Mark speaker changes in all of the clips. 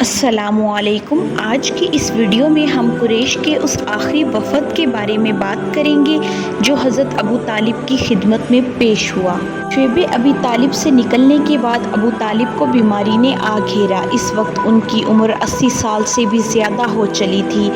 Speaker 1: अस्सलामुअलैकुम। आज की इस वीडियो में हम कुरैश के उस आखिरी वफ़द के बारे में बात करेंगे जो हज़रत अबू तालिब की खिदमत में पेश हुआ। शुएब अबी तालिब से निकलने के बाद अबू तालिब को बीमारी ने आ घेरा। इस वक्त उनकी उम्र 80 साल से भी ज़्यादा हो चली थी।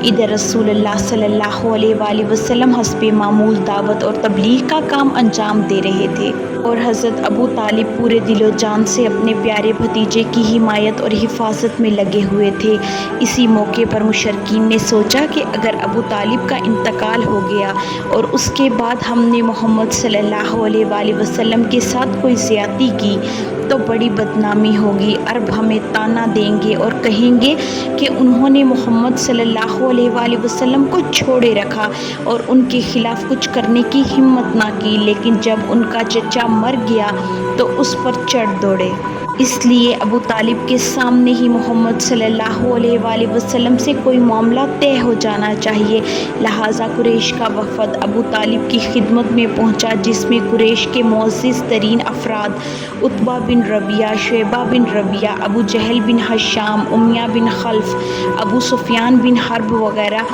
Speaker 1: इधर रसूलुल्लाह सल्लल्लाहु अलैहि वसल्लम हस्बे मामूल दावत और तबलीग का काम अंजाम दे रहे थे और हज़रत अबू तालिब पूरे दिलो जान से अपने प्यारे भतीजे की हिमायत और हिफाजत में लगे हुए थे। इसी मौके पर मुशरकीन ने सोचा कि अगर अबू तालिब का इंतकाल हो गया और उसके बाद हमने मोहम्मद सल्लल्लाहु अलैहि वसल्लम के साथ कोई ज़्यादती की तो बड़ी बदनामी होगी। अरब हमें ताना देंगे और कहेंगे कि उन्होंने मोहम्मद सल्लल्लाहु अलैहि वसल्लम को छोड़े रखा और उनके खिलाफ कुछ करने की हिम्मत ना की। लेकिन जब उनका चचा मर गया तो उस पर चढ़ दौड़े। इसलिए अबू तालिब के सामने ही मोहम्मद सल्लल्लाहु अलैहि वसल्लम से कोई मामला तय हो जाना चाहिए। लिहाजा कुरैश का वफ़द अबू तालिब की खिदमत में पहुंचा, जिसमें कुरैश के मुअज़्ज़िज़ तरीन अफराद उतबा बिन रबिया, शैबा बिन रबिया, अबू जहल बिन हशाम, उमैया बिन खल्फ, अबू सुफियान बिन हर्ब वगैरह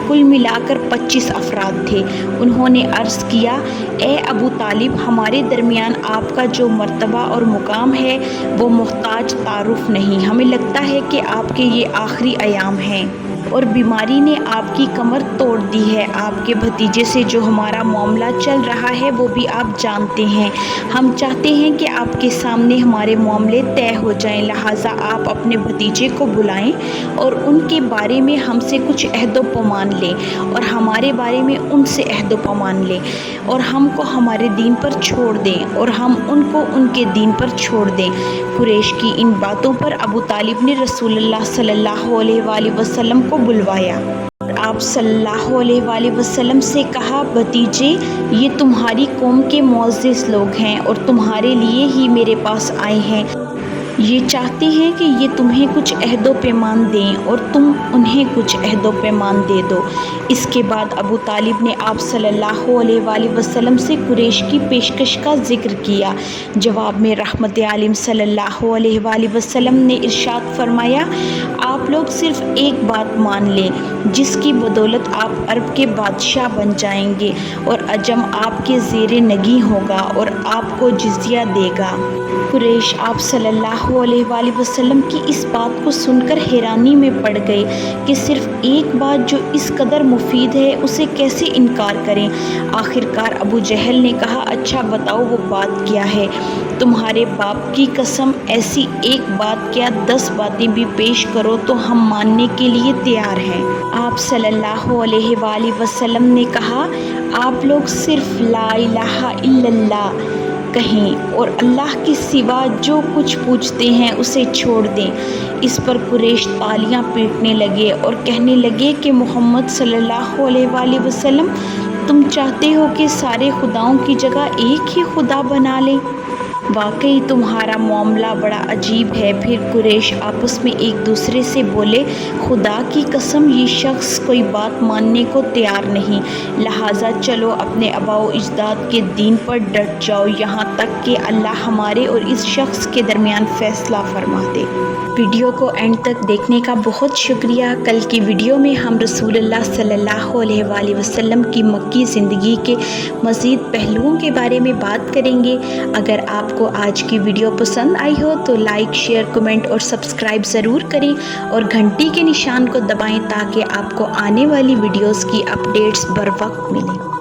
Speaker 1: कुल मिलाकर 25 अफराद थे। उन्होंने अर्ज़ किया, ए अबू तालिब, हमारे दरमियान आपका जो मर्तबा और मुकाम है वो मोहताज तारुफ नहीं। हमें लगता है कि आपके ये आखिरी अयाम हैं और बीमारी ने आपकी कमर तोड़ दी है। आपके भतीजे से जो हमारा मामला चल रहा है वो भी आप जानते हैं। हम चाहते हैं कि आपके सामने हमारे मामले तय हो जाएं। लिहाजा आप अपने भतीजे को बुलाएं और उनके बारे में हमसे कुछ अहद व पैमान लें और हमारे बारे में उनसे अहद व पैमान लें और हमको हमारे दीन पर छोड़ दें और हम उनको उनके दीन पर छोड़ दें। कुरैश की इन बातों पर अबू तालिब ने रसूलुल्लाह सल्लल्लाहु अलैहि वसल्लम को बुलवाया। आप सल्लल्लाहु अलैहि वसल्लम से कहा, भतीजे, ये तुम्हारी कौम के मुअज़्ज़िज़ लोग हैं और तुम्हारे लिए ही मेरे पास आए हैं। ये चाहते हैं कि ये तुम्हें कुछ अहद व पैमान दें और तुम उन्हें कुछ अहद व पैमान दे दो। इसके बाद अबू तालिब ने आप सल्लल्लाहु अलैहि वसल्लम से कुरैश की पेशकश का ज़िक्र किया। जवाब में रहमत आलम सल्लल्लाहु अलैहि वसल्लम ने इरशाद फरमाया, आप लोग सिर्फ़ एक बात मान लें जिसकी बदौलत आप अरब के बादशाह बन जाएंगे और अजम आपके ज़ेरे नगी होगा और आपको जिज़िया देगा। कुरैश आप सल्लल्लाहु अलैहि वसल्लम की इस बात को सुनकर हैरानी में पड़ गए कि सिर्फ़ एक बात जो इस कदर मुफीद है उसे कैसे इनकार करें। आखिरकार अबू जहल ने कहा, अच्छा बताओ वो बात क्या है। तुम्हारे बाप की कसम, ऐसी एक बात क्या 10 बातें भी पेश करो तो हम मानने के लिए तैयार हैं। आप सल्लल्लाहु अलैहि वसल्लम ने कहा, आप लोग सिर्फ़ ला इलाहा इल्लल्लाह कहें और अल्लाह के सिवा जो कुछ पूछते हैं उसे छोड़ दें। इस पर कुरैश तालियां पीटने लगे और कहने लगे कि मोहम्मद सल्लल्लाहु अलैहि वसल्लम, तुम चाहते हो कि सारे खुदाओं की जगह एक ही खुदा बना लें। वाकई तुम्हारा मामला बड़ा अजीब है। फिर कुरैश आपस में एक दूसरे से बोले, खुदा की कसम, ये शख्स कोई बात मानने को तैयार नहीं। लिहाजा चलो अपने आबाओ अजदाद के दीन पर डट जाओ, यहाँ तक कि अल्लाह हमारे और इस शख्स के दरमियान फ़ैसला फरमा दे। वीडियो को एंड तक देखने का बहुत शुक्रिया। कल की वीडियो में हम रसूलुल्लाह सल्लल्लाहु अलैहि वसल्लम की मक्की ज़िंदगी के मज़ीद पहलुओं के बारे में बात करेंगे। अगर आपको आज की वीडियो पसंद आई हो तो लाइक, शेयर, कमेंट और सब्सक्राइब ज़रूर करें और घंटी के निशान को दबाएं ताकि आपको आने वाली वीडियोस की अपडेट्स बर वक्त मिलें।